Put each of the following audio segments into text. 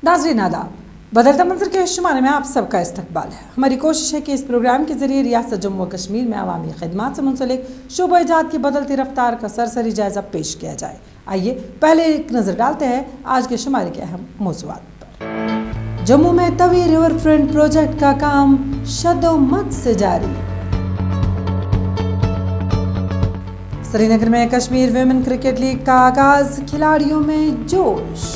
नाज़रीन आदाब, बदलता मंजर के शुमारे में आप सबका इस्तकबाल है। हमारी कोशिश है कि इस प्रोग्राम के ज़रिए रियासत जम्मू और कश्मीर में अवामी खिदमात से मुंसलिक शोबा इजात की बदलती रफ्तार का सरसरी जायज़ा पेश किया जाए। आइए पहले एक नज़र डालते हैं आज के शुमारे के अहम मौज़ूआत पर। जम्मू में तवी रिवर फ्रंट प्रोजेक्ट का काम शद्दोमत से जारी। श्रीनगर में कश्मीर विमेन क्रिकेट लीग का आगाज, खिलाड़ियों में जोश।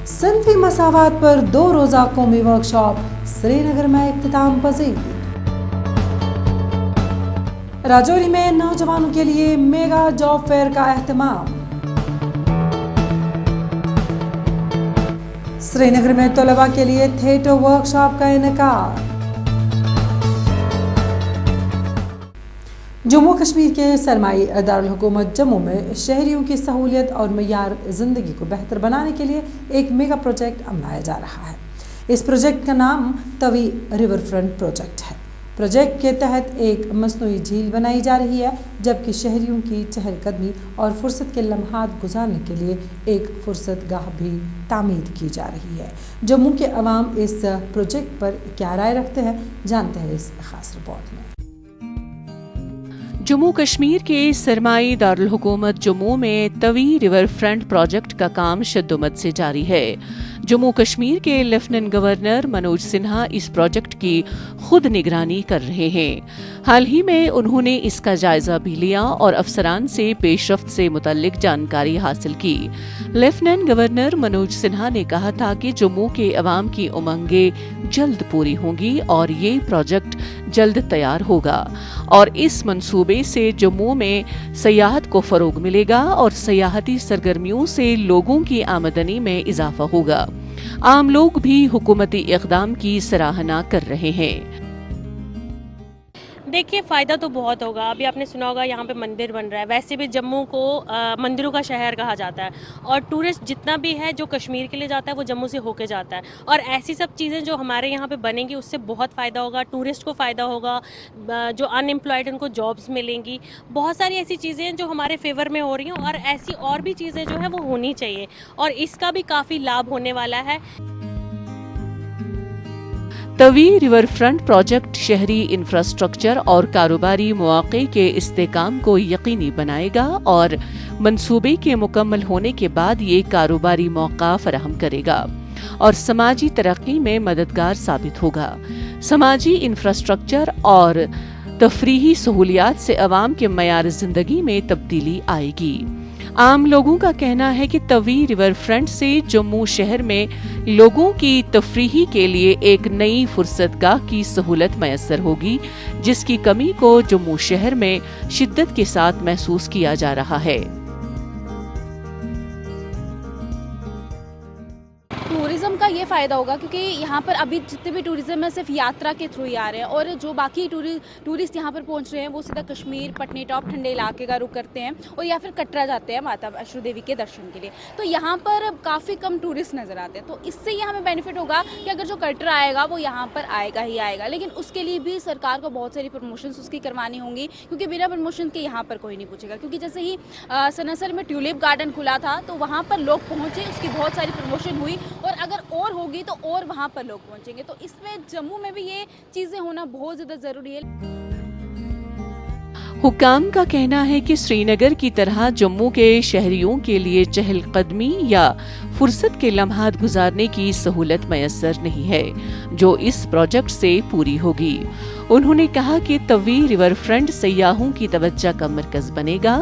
सिंफी मसावात पर 2 रोज़ा कौमी वर्कशॉप श्रीनगर में इख्तिताम पजीर। राजौरी में नौजवानों के लिए मेगा जॉब फेयर का एहतमाम। श्रीनगर में तलबा के लिए थिएटर वर्कशॉप का इनेकाद। जम्मू कश्मीर के सरमाई दारुल हुकूमत जम्मू में शहरियों की सहूलियत और मयार ज़िंदगी को बेहतर बनाने के लिए एक मेगा प्रोजेक्ट अपनाया जा रहा है। इस प्रोजेक्ट का नाम तवी रिवर फ्रंट प्रोजेक्ट है। प्रोजेक्ट के तहत एक मसनूई झील बनाई जा रही है, जबकि शहरियों की चहलकदमी और फुर्सत के लम्हात गुजारने के लिए एक फुर्सत गाह भी तामीर की जा रही है। जम्मू के अवाम इस प्रोजेक्ट पर क्या राय रखते हैं, जानते हैं इस खास रिपोर्ट में। जम्मू कश्मीर के सरमाई दारुल हुकूमत जम्मू में तवी रिवर फ्रंट प्रोजेक्ट का काम शद्दोमत से जारी है। जम्मू कश्मीर के लेफ्टिनेंट गवर्नर मनोज सिन्हा इस प्रोजेक्ट की खुद निगरानी कर रहे हैं। हाल ही में उन्होंने इसका जायजा भी लिया और अफसरान से पेशरफ्त से मुतल्लिक जानकारी हासिल की। लेफ्टिनेंट गवर्नर मनोज सिन्हा ने कहा था कि जम्मू के अवाम की उमंगें जल्द पूरी होंगी और ये प्रोजेक्ट जल्द तैयार होगा और इस मंसूबे से जम्मू में सयाहत को फरोग मिलेगा और सयाहती सरगर्मियों से लोगों की आमदनी में इजाफा होगा। आम लोग भी हुकूमती इक़दाम की सराहना कर रहे हैं। देखिए, फ़ायदा तो बहुत होगा। अभी आपने सुना होगा यहाँ पे मंदिर बन रहा है। वैसे भी जम्मू को मंदिरों का शहर कहा जाता है और टूरिस्ट जितना भी है जो कश्मीर के लिए जाता है वो जम्मू से होके जाता है। और ऐसी सब चीज़ें जो हमारे यहाँ पे बनेंगी उससे बहुत फ़ायदा होगा। टूरिस्ट को फ़ायदा होगा, जो अनएम्प्लॉयड उनको जॉब्स मिलेंगी। बहुत सारी ऐसी चीज़ें हैं जो हमारे फेवर में हो रही हैं और ऐसी और भी चीज़ें जो है वो होनी चाहिए और इसका भी काफ़ी लाभ होने वाला है। तवी रिवर फ्रंट प्रोजेक्ट शहरी इंफ्रास्ट्रक्चर और कारोबारी मौक़े के इस्तेकाम को यकीनी बनाएगा और मंसूबे के मुकम्मल होने के बाद ये कारोबारी मौका फराहम करेगा और समाजी तरक्की में मददगार साबित होगा। समाजी इंफ्रास्ट्रक्चर और तफरीही सहूलियात से अवाम के मयार जिंदगी में तब्दीली आएगी। आम लोगों का कहना है कि तवी रिवर फ्रंट से जम्मू शहर में लोगों की तफरीही के लिए एक नई फुर्सतगाह की सहूलत मैसर होगी, जिसकी कमी को जम्मू शहर में शिद्दत के साथ महसूस किया जा रहा है। टूरिज़्म का ये फ़ायदा होगा क्योंकि यहाँ पर अभी जितने भी टूरिज़्म है सिर्फ यात्रा के थ्रू ही आ रहे हैं और जो बाकी टूरिस्ट यहाँ पर पहुँच रहे हैं वो सीधा कश्मीर, पटनीटॉप, ठंडे इलाके का रुख करते हैं और या फिर कटरा जाते हैं माता वैष्णो देवी के दर्शन के लिए। तो यहाँ पर काफ़ी कम टूरिस्ट नज़र आते हैं। तो इससे ये हमें बेनिफिट होगा कि अगर जो कटरा आएगा वो यहाँ पर आएगा ही आएगा, लेकिन उसके लिए भी सरकार को बहुत सारी प्रमोशंस उसकी करवानी होंगी क्योंकि बिना प्रमोशन के यहाँ पर कोई नहीं पूछेगा। क्योंकि जैसे ही सनासर में ट्यूलिप गार्डन खुला था तो वहाँ पर लोग पहुँचे, उसकी बहुत सारी प्रमोशन हुई और अगर और होगी तो और वहाँ पर लोग पहुँचेंगे। तो इसमें जम्मू में भी ये चीज़ें होना बहुत ज़्यादा ज़रूरी है। हुकाम का कहना है कि श्रीनगर की तरह जम्मू के शहरियों के लिए चहलकदमी या फुर्सत के लम्हात गुजारने की सहूलत मैसर नहीं है, जो इस प्रोजेक्ट से पूरी होगी। उन्होंने कहा कि तवी रिवर फ्रंट सयाहों की तवज्जो का मरकज बनेगा।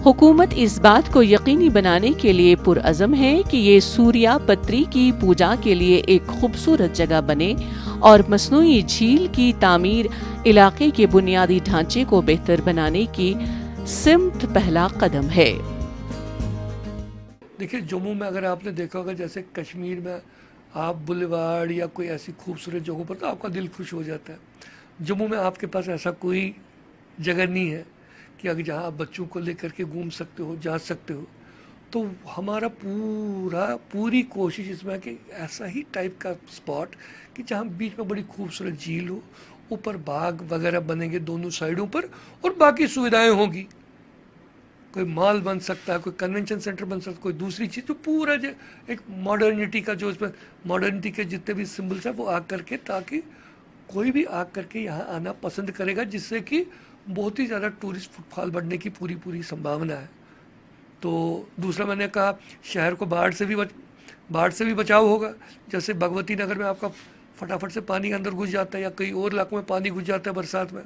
हुकूमत इस बात को यकीनी बनाने के लिए पुरअज़म है कि ये सूर्या पत्री की पूजा के लिए एक खूबसूरत जगह बने और मसनूई झील की तामीर इलाके के बुनियादी ढांचे को बेहतर बनाने की सिमत पहला कदम है। देखिए, जम्मू में अगर आपने देखा होगा, जैसे कश्मीर में आप बुलवाड़ या कोई ऐसी खूबसूरत जगहों पर तो आपका दिल खुश हो जाता है। जम्मू में आपके पास ऐसा कोई जगह नहीं है कि अगर जहाँ आप बच्चों को लेकर के घूम सकते हो, जा सकते हो। तो हमारा पूरी कोशिश इसमें है कि ऐसा ही टाइप का स्पॉट कि जहाँ बीच में बड़ी खूबसूरत झील हो, ऊपर बाग वगैरह बनेंगे दोनों साइडों पर और बाकी सुविधाएं होंगी। कोई मॉल बन सकता है, कोई कन्वेंशन सेंटर बन सकता है, कोई दूसरी चीज़, तो पूरा जो एक मॉडर्निटी का जो उसमें मॉडर्निटी के जितने भी सिम्बल्स हैं वो आ करके, ताकि कोई भी आ करके यहाँ आना पसंद करेगा, जिससे कि बहुत ही ज़्यादा टूरिस्ट फुटफॉल बढ़ने की पूरी संभावना है। तो दूसरा मैंने कहा शहर को बाढ़ से भी बचाव होगा। जैसे भगवती नगर में आपका फटाफट से पानी अंदर घुस जाता है, या कई और इलाकों में पानी घुस जाता है बरसात में।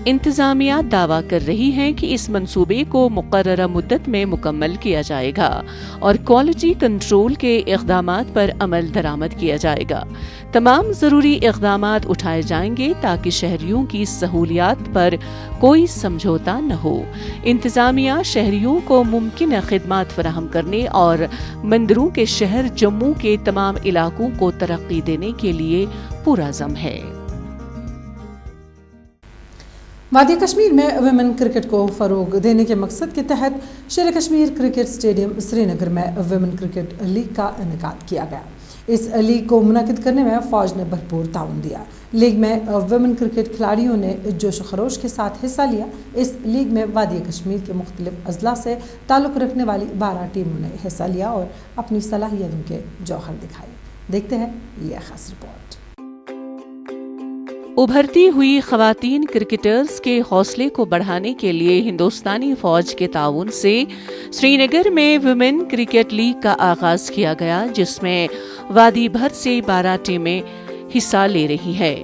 इंतजामिया दावा कर रही है कि इस मंसूबे को मुकर्ररा मुद्दत में मुकम्मल किया जाएगा और क्वालिटी कंट्रोल के इक़दामात पर अमल दरामद किया जाएगा। तमाम ज़रूरी इक़दामात उठाए जाएंगे ताकि शहरियों की सहूलियात पर कोई समझौता न हो। इंतजामिया शहरियों को मुमकिन खिदमात फराहम करने और मंदिरों के शहर जम्मू के तमाम इलाकों को तरक्की देने के लिए पुरअज़्म है। वादी कश्मीर में वुमेन क्रिकेट को फ़रोग देने के मकसद के तहत शेर कश्मीर क्रिकेट स्टेडियम श्रीनगर में वुमेन क्रिकेट लीग का इनेकाद किया गया। इस लीग को मुनक़िद करने में फ़ौज ने भरपूर ताउन दिया। लीग में वुमेन क्रिकेट खिलाड़ियों ने जोश खरोश के साथ हिस्सा लिया। इस लीग में वादी कश्मीर के मुख्तलिफ अजला से ताल्लुक़ रखने वाली 12 टीमों ने हिस्सा लिया और अपनी सलाहियतों के जौहर दिखाए। देखते हैं ये खास रिपोर्ट। उभरती हुई ख़वातीन क्रिकेटर्स के हौसले को बढ़ाने के लिए हिंदुस्तानी फ़ौज के ताउन से श्रीनगर में वुमेन क्रिकेट लीग का आगाज़ किया गया, जिसमें वादी भर से 12 टीमें हिस्सा ले रही हैं।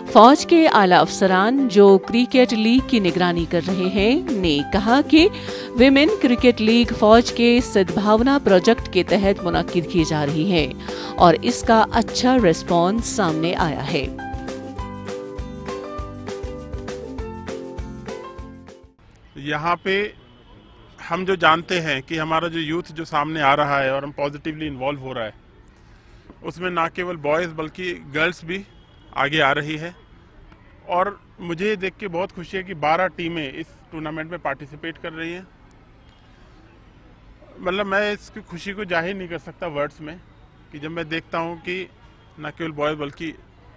फ़ौज के आला अफसरान जो क्रिकेट लीग की निगरानी कर रहे हैं ने कहा कि वुमेन क्रिकेट लीग फ़ौज के सद्भावना प्रोजेक्ट के तहत मुनक़्क़िद की जा रही है और इसका अच्छा रिस्पॉन्स सामने आया है। यहाँ पे हम जो जानते हैं कि हमारा जो यूथ जो सामने आ रहा है और हम पॉजिटिवली इन्वॉल्व हो रहा है, उसमें ना केवल बॉयज़ बल्कि गर्ल्स भी आगे आ रही है। और मुझे देख के बहुत खुशी है कि 12 टीमें इस टूर्नामेंट में पार्टिसिपेट कर रही हैं। मतलब मैं इसकी खुशी को जाहिर नहीं कर सकता वर्ड्स में, कि जब मैं देखता हूँ कि ना केवल बॉयज़ बल्कि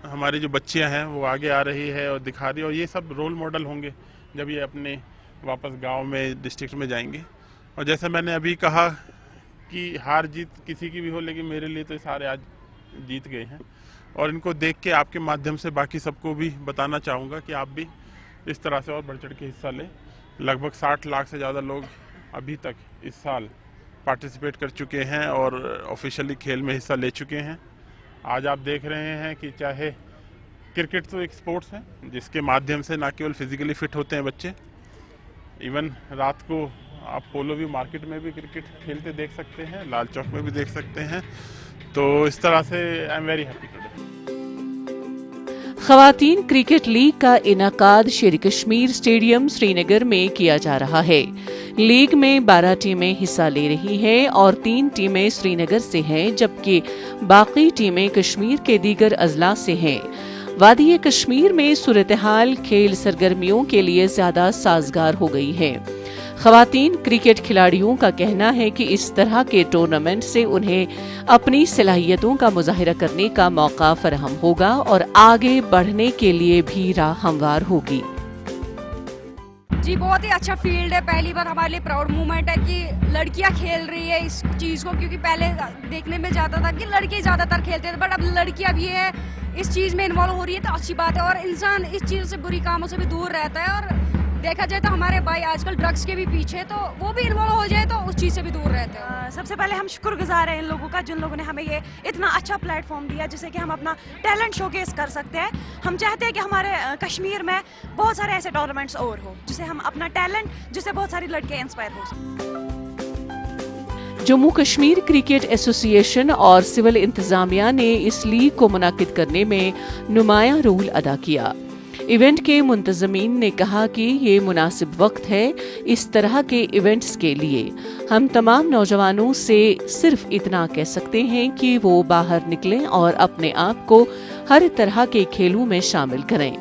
हमारी जो बच्चियाँ हैं वो आगे आ रही है और दिखा रही है, और ये सब रोल मॉडल होंगे जब ये अपने वापस गांव में डिस्ट्रिक्ट में जाएंगे। और जैसे मैंने अभी कहा कि हार जीत किसी की भी हो, लेकिन मेरे लिए तो सारे आज जीत गए हैं। और इनको देख के आपके माध्यम से बाकी सबको भी बताना चाहूँगा कि आप भी इस तरह से और बढ़ चढ़ के हिस्सा लें। लगभग 60 लाख से ज़्यादा लोग अभी तक इस साल पार्टिसिपेट कर चुके हैं और ऑफिशियली खेल में हिस्सा ले चुके हैं। आज आप देख रहे हैं कि चाहे क्रिकेट तो एक स्पोर्ट्स है जिसके माध्यम से ना केवल फिजिकली फिट होते हैं बच्चे, इवन रात को आप पोलो भी मार्केट में भी क्रिकेट खेलते देख सकते हैं, लाल चौक में भी देख सकते हैं। तो इस तरह से I am very happy today. ख़वातीन क्रिकेट लीग का इनेकाद शेर कश्मीर स्टेडियम श्रीनगर में किया जा रहा है। लीग में 12 टीमें हिस्सा ले रही हैं और 3 टीमें श्रीनगर से हैं, जबकि बाकी टीमें कश्मीर के दीगर अजला से हैं। वादी कश्मीर में सूरत-ए-हाल खेल सरगर्मियों के लिए ज्यादा साजगार हो गई है। ख़वातीन क्रिकेट खिलाड़ियों का कहना है कि इस तरह के टूर्नामेंट से उन्हें अपनी सलाहियतों का मुजाहिरा करने का मौका फराहम होगा और आगे बढ़ने के लिए भी राह हमवार होगी। जी बहुत ही अच्छा फील्ड है। पहली बार हमारे लिए प्राउड मूवमेंट है कि लड़कियां खेल रही है इस चीज़ को, क्योंकि पहले देखने में जाता था कि लड़के ज़्यादातर खेलते थे, बट अब लड़कियां भी है इस चीज़ में इन्वॉल्व हो रही है, तो अच्छी बात है। और इंसान इस चीज़ से बुरी कामों से भी दूर रहता है। और देखा जाए तो हमारे भाई आजकल ड्रग्स के भी पीछे, तो वो भी इन्वॉल्व हो जाए तो उस चीज़ से भी दूर रहते हैं। सबसे पहले हम शुक्रगुजार हैं इन लोगों का जिन लोगों ने हमें ये इतना अच्छा प्लेटफॉर्म दिया जिससे कि हम अपना टैलेंट शोकेस कर सकते हैं। हम चाहते हैं कि हमारे कश्मीर में बहुत सारे ऐसे टूर्नामेंट्स और हो जिससे हम अपना टैलेंट, जिससे बहुत सारी लड़के इंस्पायर हो सकें। जम्मू कश्मीर क्रिकेट एसोसिएशन और सिविल इंतजामिया ने इस लीग को मुनाकिद करने में नुमायां रोल अदा किया। इवेंट के मुंतजमीन ने कहा कि ये मुनासिब वक्त है इस तरह के इवेंट्स के लिए। हम तमाम नौजवानों से सिर्फ इतना कह सकते हैं कि वो बाहर निकलें और अपने आप को हर तरह के खेलों में शामिल करें।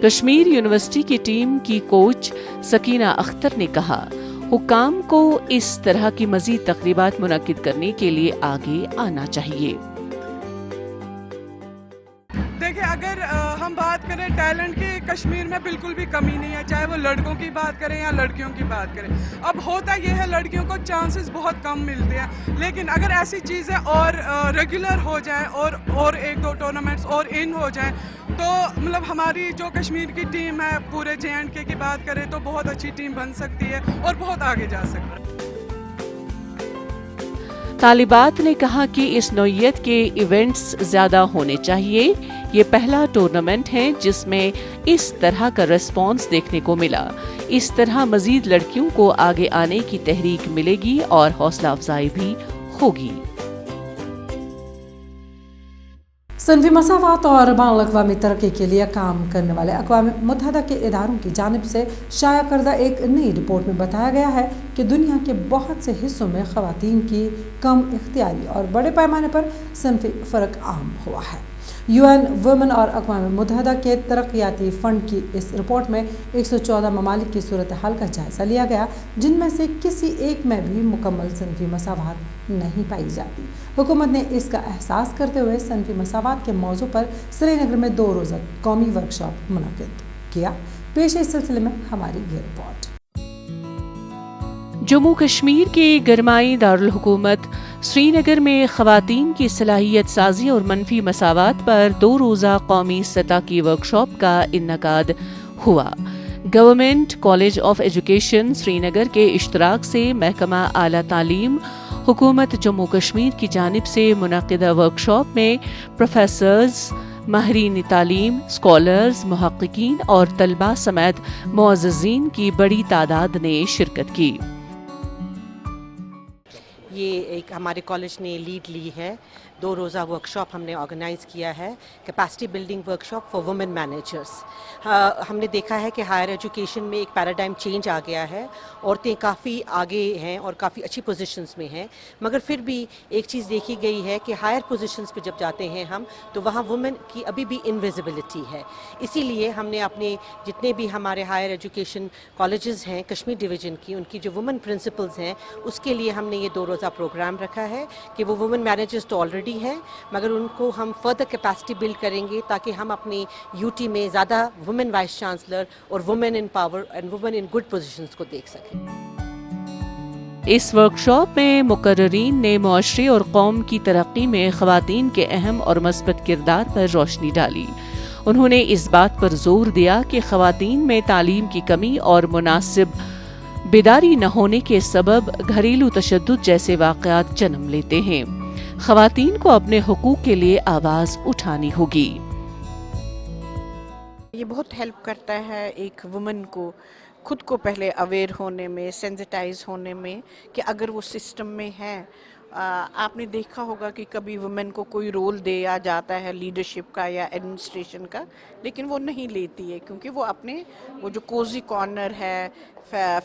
कश्मीर यूनिवर्सिटी की टीम की कोच सकीना अख्तर ने कहा, हुक्काम को इस तरह की मजीद तकरीबात मुनक्किद करने के लिए आगे आना चाहिए। देखिए, अगर हम बात करें टैलेंट की, کشمیر میں بالکل بھی کمی نہیں ہے، چاہے وہ لڑکوں کی بات کریں یا لڑکیوں کی بات کریں. اب ہوتا یہ ہے لڑکیوں کو چانسز بہت کم ملتے ہیں، لیکن اگر ایسی چیزیں اور ریگولر ہو جائیں اور ایک دو ٹورنامنٹس اور ان ہو جائیں تو مطلب ہماری جو کشمیر کی ٹیم ہے پورے JNK کی بات کریں تو بہت اچھی ٹیم بن سکتی ہے اور بہت آگے جا سکتی ہے. طالبات نے کہا کہ اس نوعیت کے ایونٹس زیادہ ہونے چاہیے. یہ پہلا ٹورنامنٹ ہے جس میں اس طرح کا ریسپانس دیکھنے کو ملا. اس طرح مزید لڑکیوں کو آگے آنے کی تحریک ملے گی اور حوصلہ افزائی بھی ہوگی. صنفی مساوات اور بین الاقوامی ترقی کے لیے کام کرنے والے اقوام متحدہ کے اداروں کی جانب سے شائع کردہ ایک نئی رپورٹ میں بتایا گیا ہے کہ دنیا کے بہت سے حصوں میں خواتین کی کم اختیاری اور بڑے پیمانے پر صنفی فرق عام ہوا ہے. UN وومن اور اقوام متحدہ کے ترقیاتی فنڈ کی اس رپورٹ میں 114 ممالک کی صورتحال کا جائزہ لیا گیا جن میں سے کسی ایک میں بھی مکمل صنفی مساوات نہیں پائی جاتی. حکومت نے اس کا احساس کرتے ہوئے صنفی مساوات کے موضوع پر سری نگر میں 2 روزہ قومی ورکشاپ منعقد کیا. پیش اس سلسلے میں ہماری یہ رپورٹ. جموں کشمیر کے گرمائی دارالحکومت سری نگر میں خواتین کی صلاحیت سازی اور منفی مساوات پر 2 روزہ قومی سطح کی ورکشاپ کا انعقاد ہوا. گورنمنٹ کالج آف ایجوکیشن سری نگر کے اشتراک سے محکمہ اعلیٰ تعلیم حکومت جموں کشمیر کی جانب سے منعقدہ ورکشاپ میں پروفیسرز، ماہرین تعلیم، اسکالرز، محققین اور طلباء سمیت معززین کی بڑی تعداد نے شرکت کی. یہ ایک ہمارے کالج نے لیڈ لی ہے. 2 روزہ ورکشاپ ہم نے آرگنائز کیا ہے، capacity building workshop for women managers. ہم نے دیکھا ہے کہ ہائر ایجوکیشن میں ایک پیراڈائم چینج آ گیا ہے. عورتیں کافی آگے ہیں اور کافی اچھی پوزیشنز میں ہیں، مگر پھر بھی ایک چیز دیکھی گئی ہے کہ ہائر پوزیشنز پہ جب جاتے ہیں ہم تو وہاں وومن کی ابھی بھی انویزیبلٹی ہے. اسی لیے ہم نے اپنے جتنے بھی ہمارے ہائر ایجوکیشن کالجز ہیں کشمیر ڈویژن کی، ان کی جو وومن پرنسپلز ہیں اس کے لیے ہم نے یہ 2 روزہ پروگرام رکھا ہے کہ وہ وومن مینیجرز تو آلریڈی ہیں مگر ان کو ہم فردر کیپیسٹی بلڈ کریں گے تاکہ ہم اپنی UT میں زیادہ وومن وائس چانسلر اور women in power and women in good positions کو دیکھ سکیں. اس ورکشاپ میں مقررین نے معاشرے اور قوم کی ترقی میں خواتین کے اہم اور مثبت کردار پر روشنی ڈالی. انہوں نے اس بات پر زور دیا کہ خواتین میں تعلیم کی کمی اور مناسب بیداری نہ ہونے کے سبب گھریلو تشدد جیسے واقعات جنم لیتے ہیں. خواتین کو اپنے حقوق کے لیے آواز اٹھانی ہوگی. یہ بہت ہیلپ کرتا ہے ایک وومن کو خود کو پہلے اویئر ہونے میں، سینسٹائز ہونے میں کہ اگر وہ سسٹم میں ہے. آپ نے دیکھا ہوگا کہ کبھی وومن کو کوئی رول دیا جاتا ہے لیڈرشپ کا یا ایڈمنسٹریشن کا، لیکن وہ نہیں لیتی ہے کیونکہ وہ اپنے وہ جو کوزی کارنر ہے،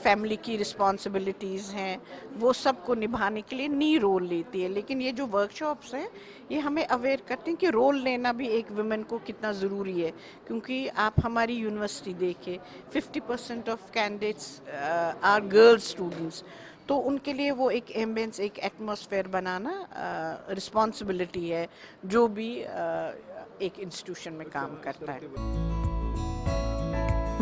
فیملی کی رسپانسبلٹیز ہیں، وہ سب کو نبھانے کے لیے نہیں رول لیتی ہے. لیکن یہ جو ورکشاپس ہیں یہ ہمیں اویئر کرتے ہیں کہ رول لینا بھی ایک ویمن کو کتنا ضروری ہے. کیونکہ آپ ہماری یونیورسٹی دیکھیں 50% of candidates are girl students, تو ان کے لیے وہ ایک ایمبینس، ایک ایٹماسفیئر بنانا رسپانسبلٹی ہے جو بھی ایک انسٹیٹیوشن میں کام کرتا ہے.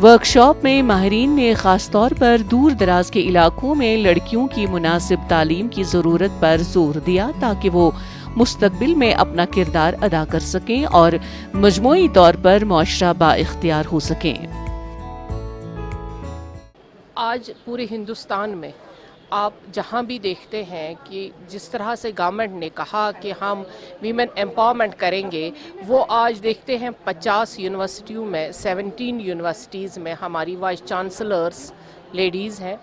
ورکشاپ میں ماہرین نے خاص طور پر دور دراز کے علاقوں میں لڑکیوں کی مناسب تعلیم کی ضرورت پر زور دیا تاکہ وہ مستقبل میں اپنا کردار ادا کر سکیں اور مجموعی طور پر معاشرہ با اختیار ہو سکیں. آج پورے ہندوستان میں آپ جہاں بھی دیکھتے ہیں کہ جس طرح سے گورنمنٹ نے کہا کہ ہم ویمن ایمپاورمنٹ کریں گے، وہ آج دیکھتے ہیں 50 یونیورسٹیوں میں 17 یونیورسٹیز میں ہماری وائس چانسلرز لیڈیز ہیں.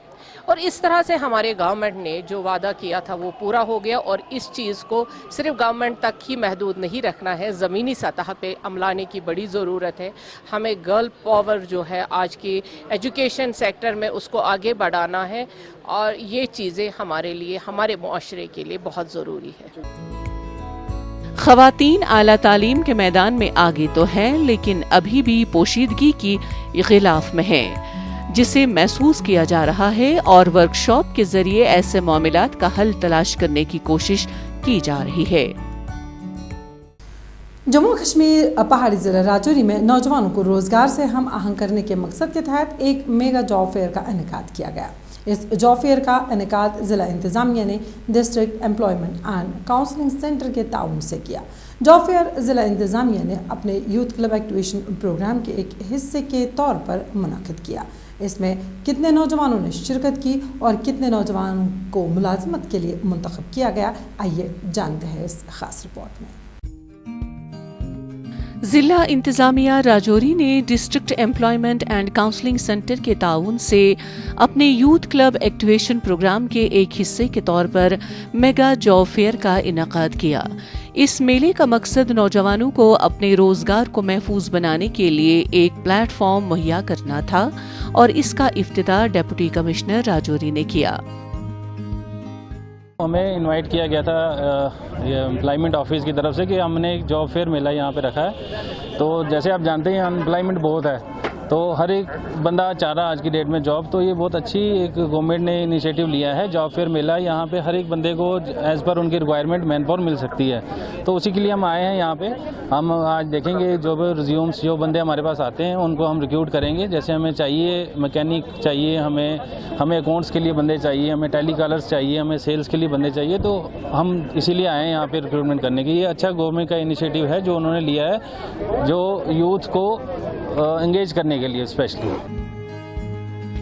اور اس طرح سے ہمارے گورنمنٹ نے جو وعدہ کیا تھا وہ پورا ہو گیا. اور اس چیز کو صرف گورنمنٹ تک ہی محدود نہیں رکھنا ہے، زمینی سطح پہ عملانے کی بڑی ضرورت ہے. ہمیں گرل پاور جو ہے آج کی ایجوکیشن سیکٹر میں اس کو آگے بڑھانا ہے اور یہ چیزیں ہمارے لیے، ہمارے معاشرے کے لیے بہت ضروری ہے. خواتین اعلیٰ تعلیم کے میدان میں آگے تو ہیں لیکن ابھی بھی پوشیدگی کی غلاف میں ہیں جسے محسوس کیا جا رہا ہے اور ورکشاپ کے ذریعے ایسے معاملات کا حل تلاش کرنے کی کوشش کی جا رہی ہے. जम्मू कश्मीर पहाड़ी ज़िला राजौरी में नौजवानों को रोज़गार से हम आहंग करने के मकसद के तहत एक मेगा जॉब फेयर का इनेकाद किया गया। इस जॉब फेयर का इनेकाद ज़िला इंतज़ामिया ने district employment and counselling centre के ताउन से किया। जॉब फेयर ज़िला इंतज़ामिया ने अपने यूथ क्लब एक्टिवेशन प्रोग्राम के एक हिस्से के तौर पर मुनाकिद किया। इसमें कितने नौजवानों ने शिरकत की और कितने नौजवानों को मुलाजमत के लिए मुंतखब किया गया, आइए जानते हैं इस खास रिपोर्ट में। जिला इंतज़ामिया राजौरी ने district employment and counselling centre के ताउन से अपने यूथ क्लब एक्टिवेशन प्रोग्राम के एक हिस्से के तौर पर मेगा जॉब फेयर का इनेकाद किया। इस मेले का मकसद नौजवानों को अपने रोजगार को महफूज बनाने के लिए एक प्लेटफॉर्म मुहैया करना था और इसका इफ्तिताह डिप्टी कमिश्नर राजौरी ने किया। हमें इनवाइट किया गया था ये एम्प्लॉयमेंट ऑफिस की तरफ से कि हमने एक जॉब फेयर मेला यहाँ पे रखा है। तो जैसे आप जानते हैं अनएम्प्लॉयमेंट बहुत है, तो हर एक बंदा चाह रहा आज की डेट में जॉब, तो ये बहुत अच्छी एक गवर्नमेंट ने इनिशिएटिव लिया है जॉब फेयर मेला। यहाँ पे हर एक बंदे को एज़ पर उनकी रिक्वायरमेंट मैन पावर मिल सकती है, तो उसी के लिए हम आए हैं यहाँ पे। हम आज देखेंगे जो भी रिज्यूम्स जो बंदे हमारे पास आते हैं उनको हम रिक्रूट करेंगे। जैसे हमें चाहिए मैकेनिक चाहिए, हमें अकाउंट्स के लिए बंदे चाहिए, हमें टेली कॉलर्स चाहिए, हमें सेल्स के लिए बंदे चाहिए, तो हम इसीलिए आए हैं यहाँ पे रिक्रूटमेंट करने के। ये अच्छा गवर्नमेंट का इनिशिएटिव है जो उन्होंने लिया है, जो यूथ को एंगेज करने के लिए स्पेशली।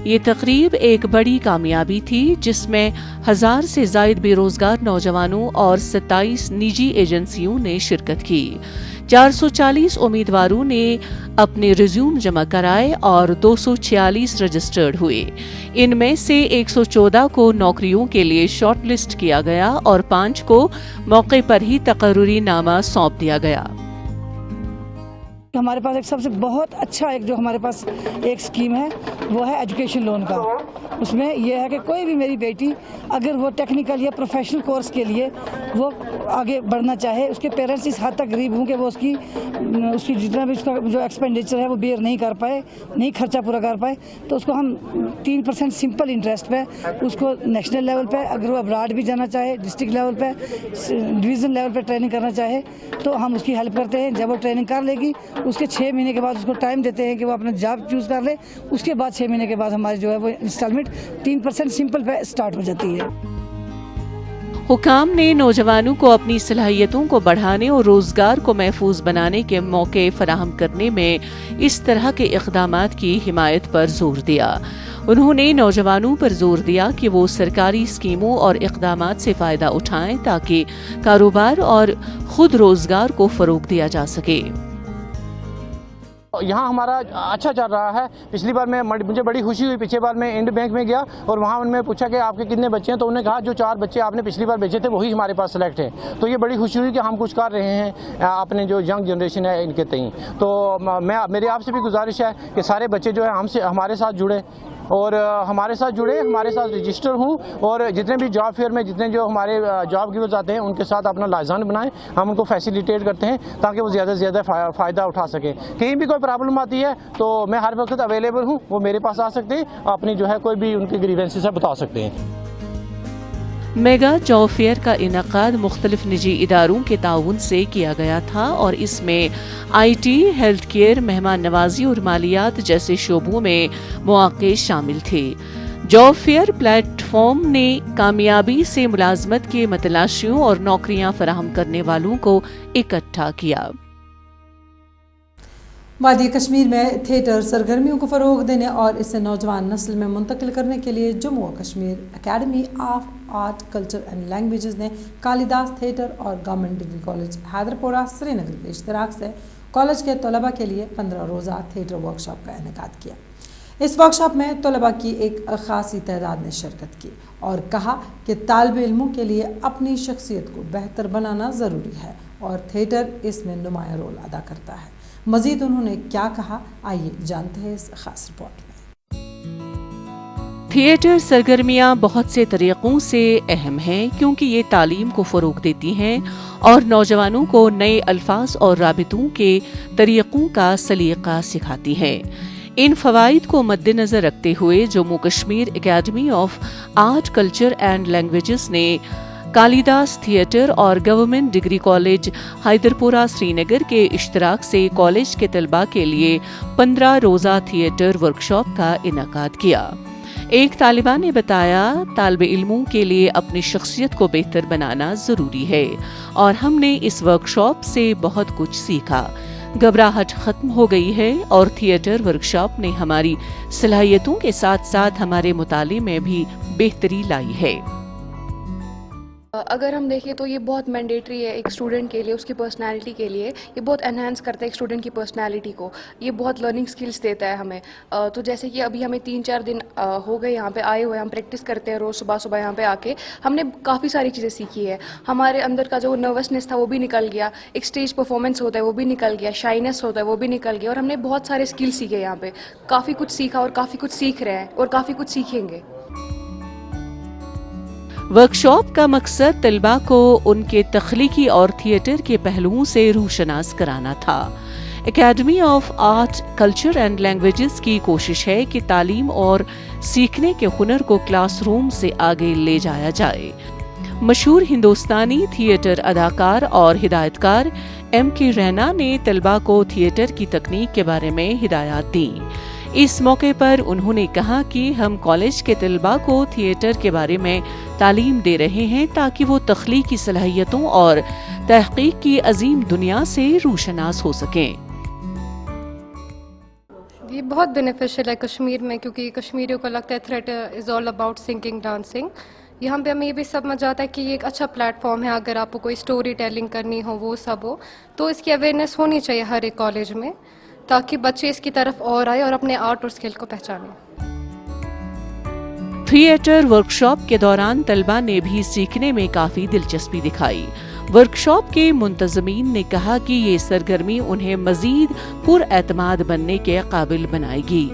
ये तकरीब एक बड़ी कामयाबी थी जिसमें 1000 से ज़ायद बेरोजगार नौजवानों और 27 निजी एजेंसियों ने शिरकत की। 440 उम्मीदवारों ने अपने रिज्यूम जमा कराए और 246 रजिस्टर्ड हुए। इनमें से 114 को नौकरियों के लिए शॉर्ट लिस्ट किया गया और 5 को मौके पर ही तकर्रुरी नामा सौंप दिया गया। हमारे पास एक सबसे बहुत अच्छा एक जो हमारे पास एक स्कीम है वो है एजुकेशन लोन का। उसमें यह है कि कोई भी मेरी बेटी अगर वो टेक्निकल या प्रोफेशनल कोर्स के लिए वो आगे बढ़ना चाहे, उसके पेरेंट्स इस हद तक गरीब हों कि वो उसकी जितना भी उसका जो एक्सपेंडिचर है वो बेयर नहीं कर पाए, नहीं खर्चा पूरा कर पाए, तो उसको हम 3% सिंपल इंटरेस्ट पे उसको नेशनल लेवल पे, अगर वो अब्राड भी जाना चाहे, डिस्ट्रिक्ट लेवल पे, डिवीज़न लेवल पे ट्रेनिंग करना चाहे तो हम उसकी हेल्प करते हैं। जब वो ट्रेनिंग कर लेगी उसके 6 महीने के बाद उसको टाइम देते हैं कि वो अपना जॉब चूज़ कर ले। उसके बाद 6 महीने के बाद हमारी जो है वो इंस्टॉलमेंट 3% सिंपल पे स्टार्ट हो जाती है। हुकाम ने नौजवानों को अपनी सलाहियतों को बढ़ाने और रोजगार को महफूज बनाने के मौके फराहम करने में इस तरह के इक़दामात की हिमायत पर जोर दिया। उन्होंने नौजवानों पर जोर दिया कि वो सरकारी स्कीमों और इक़दामात से फ़ायदा उठाएं ताकि कारोबार और खुद रोजगार को फ़रोग़ दिया जा सके। यहाँ हमारा अच्छा चल रहा है। पिछली बार मुझे बड़ी खुशी हुई, पिछले बार मैं इंड बैंक में गया और वहाँ उनमें पूछा कि आपके कितने बच्चे हैं, तो उन्होंने कहा जो 4 बच्चे आपने पिछली बार भेजे थे वही हमारे पास सेलेक्ट है। तो ये बड़ी खुशी हुई कि हम कुछ कर रहे हैं अपने जो यंग जनरेशन है इनके तई। तो मेरे आपसे भी गुजारिश है कि सारे बच्चे जो है हमारे साथ जुड़े और हमारे साथ रजिस्टर हूँ और जितने भी जॉब फेयर में जितने जो हमारे जॉब गिवर्स आते हैं उनके साथ अपना लाइजान बनाएं। हम उनको फैसिलिटेट करते हैं ताकि वो ज़्यादा से ज़्यादा फ़ायदा उठा सकें। कहीं भी कोई प्रॉब्लम आती है तो मैं हर वक्त अवेलेबल हूँ, वो मेरे पास आ सकते हैं, अपनी जो है कोई भी उनकी ग्रीवेंसेस है बता सकते हैं। मेगा जॉब फेयर का इनेकाद मुख्तलिफ निजी इदारों के ताउन से किया गया था और इसमें IT, हेल्थ केयर, मेहमान नवाजी और मालियात जैसे शोबों में मौक़े शामिल थे। जॉब फेयर प्लेटफॉर्म ने कामयाबी से मुलाजमत के मतलाशियों और नौकरियां फराहम करने वालों को इकट्ठा किया। वादी कश्मीर में थिएटर सरगर्मियों को फ़रोग़ देने और इसे नौजवान नस्ल में मुंतकिल करने के लिए जम्मू और Kashmir academy of art, culture and languages ने कालिदास थिएटर और government degree college Hyderpora Srinagar के इश्तराक से कॉलेज के तलबा के लिए 15 रोज़ा थिएटर वर्कशॉप का इनेकाद किया। इस वर्कशॉप में तलबा की एक खासी तादाद ने शिरकत की और कहा कि तालिब इल्मों के लिए अपनी शख्सियत को बेहतर बनाना ज़रूरी है और थिएटर इसमें नुमाया रोल अदा करता है। मज़ीद उन्होंने क्या कहा, आइए जानते हैं इस खास रिपोर्ट में। थिएटर सरगर्मियाँ बहुत से तरीक़ों से अहम हैं क्योंकि ये तालीम को फ़रोग़ देती हैं और नौजवानों को नए अल्फाज और राबितों के तरीक़ों का सलीक़ा सिखाती हैं। इन फ़वाइद को मद्देनज़र रखते हुए Jammu Kashmir academy of art, culture and languages ने कालिदास थिएटर और government degree college Haiderpura Srinagar के इश्तराक से कॉलेज के तलबा के लिए 15 रोज़ा थिएटर वर्कशॉप का इनेकाद किया। एक तालिबा ने बताया, तालिब इल्मों के लिए अपनी शख्सियत को बेहतर बनाना ज़रूरी है और हमने इस वर्कशॉप से बहुत कुछ सीखा। घबराहट खत्म हो गई है और थिएटर वर्कशॉप ने हमारी सलाहियतों के साथ साथ हमारे मुताले में भी बेहतरी लाई है। अगर हम देखें तो ये बहुत मैंडेटरी है एक स्टूडेंट के लिए, उसकी पर्सनालिटी के लिए। ये बहुत एनहांस करता है एक स्टूडेंट की पर्सनालिटी को। ये बहुत लर्निंग स्किल्स देता है हमें। तो जैसे कि अभी हमें 3-4 दिन हो गए यहाँ पे आए हुए, हम प्रैक्टिस करते हैं रोज़ सुबह सुबह यहाँ पे आके। हमने काफ़ी सारी चीज़ें सीखी है। हमारे अंदर का जो नर्वसनेस था वो भी निकल गया, एक स्टेज परफॉर्मेंस होता है वो भी निकल गया, शाइनेस होता है वो भी निकल गया, और हमने बहुत सारे स्किल सीखे यहाँ पे। काफ़ी कुछ सीखा और काफ़ी कुछ सीख रहे हैं और काफ़ी कुछ सीखेंगे। वर्कशॉप का मकसद तलबा को उनके तख्लीकी और थिएटर के पहलुओं से रूशनास कराना था। Academy of art, culture and languages की कोशिश है कि तालीम और सीखने के हुनर को क्लासरूम से आगे ले जाया जाए। मशहूर हिंदुस्तानी थिएटर अदाकार और हिदायतकार M.K. रैना ने तलबा को थिएटर की तकनीक के बारे में हिदायत दी। इस मौके पर उन्होंने कहा कि हम कॉलेज के तलबा को थिएटर के बारे में तालीम दे रहे हैं ताकि वो तख्लीकी सलाहियतों और तहकीक की अजीम दुनिया से रूशनास हो सकें। ये बहुत बेनिफिशियल है कश्मीर में, क्योंकि कश्मीरियों को लगता है theatre is all about singing, dancing. यहाँ पे हमें ये भी समझ आता है कि ये एक अच्छा प्लेटफॉर्म है। अगर आपको कोई स्टोरी टेलिंग करनी हो, वो सब हो, तो इसकी अवेयरनेस होनी चाहिए हर एक कॉलेज में, ताकि बच्चे इसकी तरफ और आए और अपने आर्ट और स्किल को पहचानें। थिएटर वर्कशॉप के दौरान तलबा ने भी सीखने में काफी दिलचस्पी दिखाई। वर्कशॉप के मुंतजमीन ने कहा कि ये सरगर्मी उन्हें मजीद पुरएतमाद बनने के काबिल बनाएगी।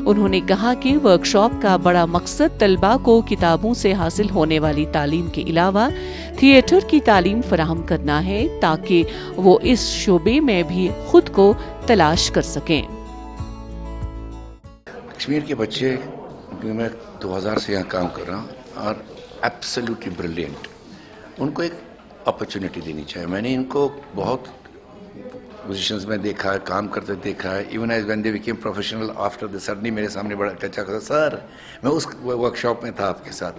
उन्होंने कहा कि वर्कशॉप का बड़ा मकसद तलबा को किताबों से हासिल होने वाली तालीम के अलावा थिएटर की तालीम फराहम करना है ताकि वो इस शोबे में भी खुद को तलाश कर सकें। कश्मीर के बच्चे, मैं 2000 से यहाँ काम कर रहा हूँ, और एब्सोल्युटली ब्रिलियंट। उनको एक अपॉर्चुनिटी देनी चाहिए। मैंने इनको बहुत पोजीशंस में देखा है, काम करते देखा है। Even as when they became professional after the suddenly मेरे सामने बड़ा अच्छा कहा, सर मैं उस वर्कशॉप में था आपके साथ।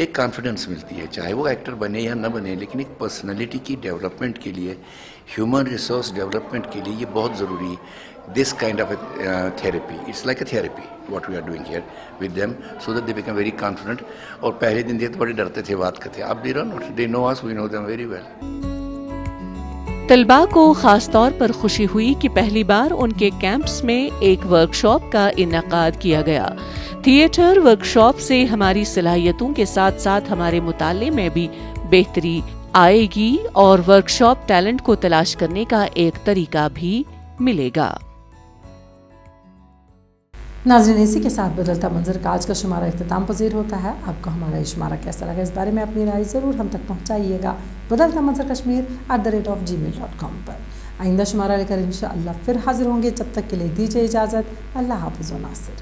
एक कॉन्फिडेंस मिलती है, चाहे वो एक्टर बने या न बने, लेकिन एक पर्सनालिटी की डेवलपमेंट के लिए, ह्यूमन रिसोर्स डेवलपमेंट के लिए ये बहुत ज़रूरी है। This kind of therapy, it's like a therapy what we are doing here with them, so that they become very confident. और पहले दिन तो बड़े डरते थे बात करते, अब they know us, we know them very well. तलबा को खास तौर पर खुशी हुई कि पहली बार उनके कैंप्स में एक वर्कशॉप का इनेकाद किया गया। थिएटर वर्कशॉप से हमारी सलाहियतों के साथ साथ हमारे मुताले में भी बेहतरी आएगी और वर्कशॉप टैलेंट को तलाश करने का एक तरीका भी मिलेगा। नाज़रीन, इसी के साथ बदलता मंजर का आज का शुमारा इख्तिताम पजीर होता है। आपको हमारा ये शुमारा कैसा लगा, इस बारे में अपनी राय ज़रूर हम तक पहुँचाइएगा बदलता मंजर kashmir@gmail.com पर। आइंदा शुमारा लेकर इंशाअल्लाह फिर हाजिर होंगे। जब तक के लिए दीजिए इजाज़त। अल्लाह हाफ़िज़ व नासिर।